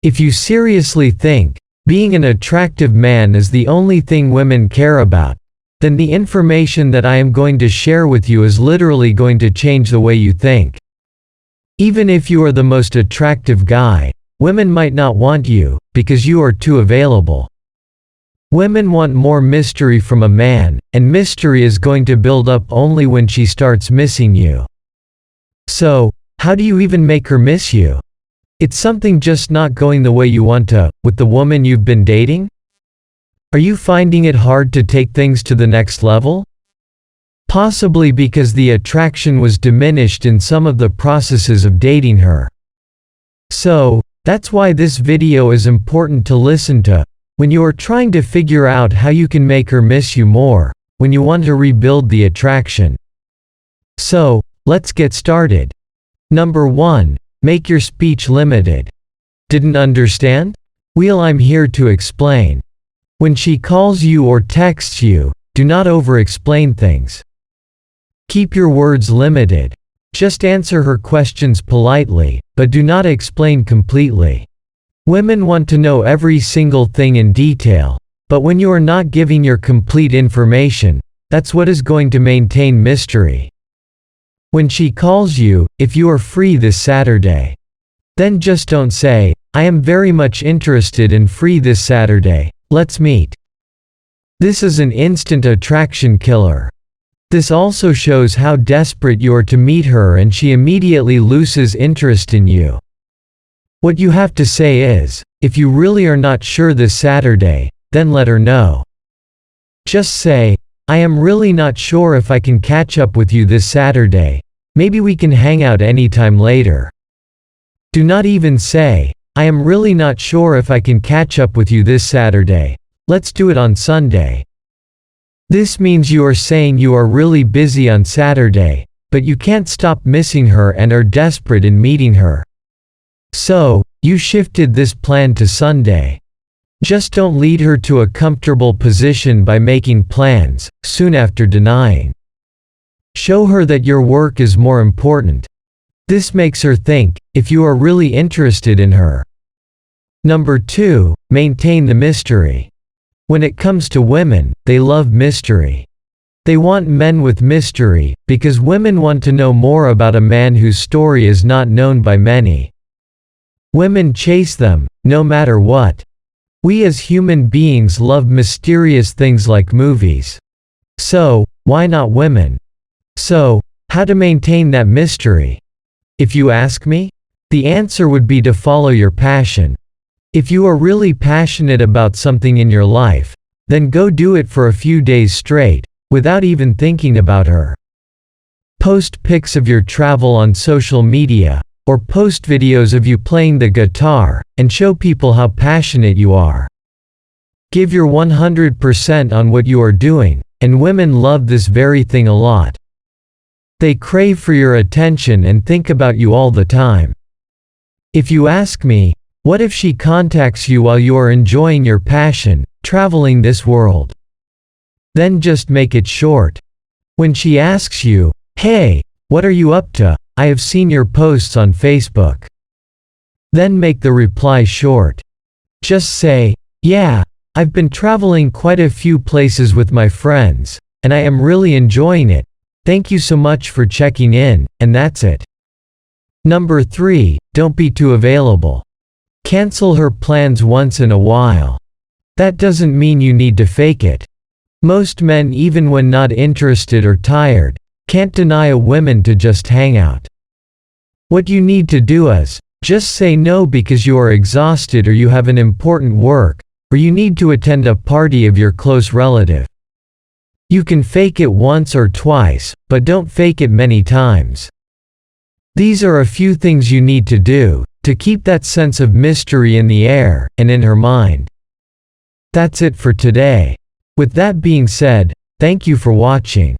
If you seriously think being an attractive man is the only thing women care about, then the information that I am going to share with you is literally going to change the way you think. Even if you are the most attractive guy, women might not want you, because you are too available. Women want more mystery from a man, and mystery is going to build up only when she starts missing you. So, how do you even make her miss you? It's something just not going the way you want to, with the woman you've been dating? Are you finding it hard to take things to the next level? Possibly because the attraction was diminished in some of the processes of dating her. So, that's why this video is important to listen to, when you are trying to figure out how you can make her miss you more, when you want to rebuild the attraction. So, let's get started. Number 1. Make your speech limited. Didn't understand? Well, I'm here to explain. When she calls you or texts you, do not over-explain things. Keep your words limited. Just answer her questions politely, but do not explain completely. Women want to know every single thing in detail, but when you are not giving your complete information, that's what is going to maintain mystery. When she calls you, if you are free this Saturday, then just don't say, I am very much interested and free this Saturday, let's meet. This is an instant attraction killer. This also shows how desperate you are to meet her, and she immediately loses interest in you. What you have to say is, if you really are not sure this Saturday, then let her know. Just say, I am really not sure if I can catch up with you this Saturday, maybe we can hang out anytime later. Do not even say, I am really not sure if I can catch up with you this Saturday, let's do it on Sunday. This means you are saying you are really busy on Saturday, but you can't stop missing her and are desperate in meeting her. So, you shifted this plan to Sunday. Just don't lead her to a comfortable position by making plans, soon after denying. Show her that your work is more important. This makes her think, if you are really interested in her. Number 2, maintain the mystery. When it comes to women, they love mystery. They want men with mystery, because women want to know more about a man whose story is not known by many. Women chase them, no matter what. We as human beings love mysterious things like movies. So, why not women? So, how to maintain that mystery? If you ask me, the answer would be to follow your passion. If you are really passionate about something in your life, then go do it for a few days straight, without even thinking about her. Post pics of your travel on social media, or post videos of you playing the guitar, and show people how passionate you are. Give your 100% on what you are doing, and women love this very thing a lot. They crave for your attention and think about you all the time. If you ask me, what if she contacts you while you are enjoying your passion, traveling this world? Then just make it short. When she asks you, hey, what are you up to? I have seen your posts on Facebook. Then make the reply short. Just say, yeah, I've been traveling quite a few places with my friends, and I am really enjoying it. Thank you so much for checking in, and that's it. Number 3, don't be too available. Cancel her plans once in a while. That doesn't mean you need to fake it. Most men, even when not interested or tired, can't deny a woman to just hang out. What you need to do is, just say no because you are exhausted or you have an important work, or you need to attend a party of your close relative. You can fake it once or twice, but don't fake it many times. These are a few things you need to do, to keep that sense of mystery in the air, and in her mind. That's it for today. With that being said, thank you for watching.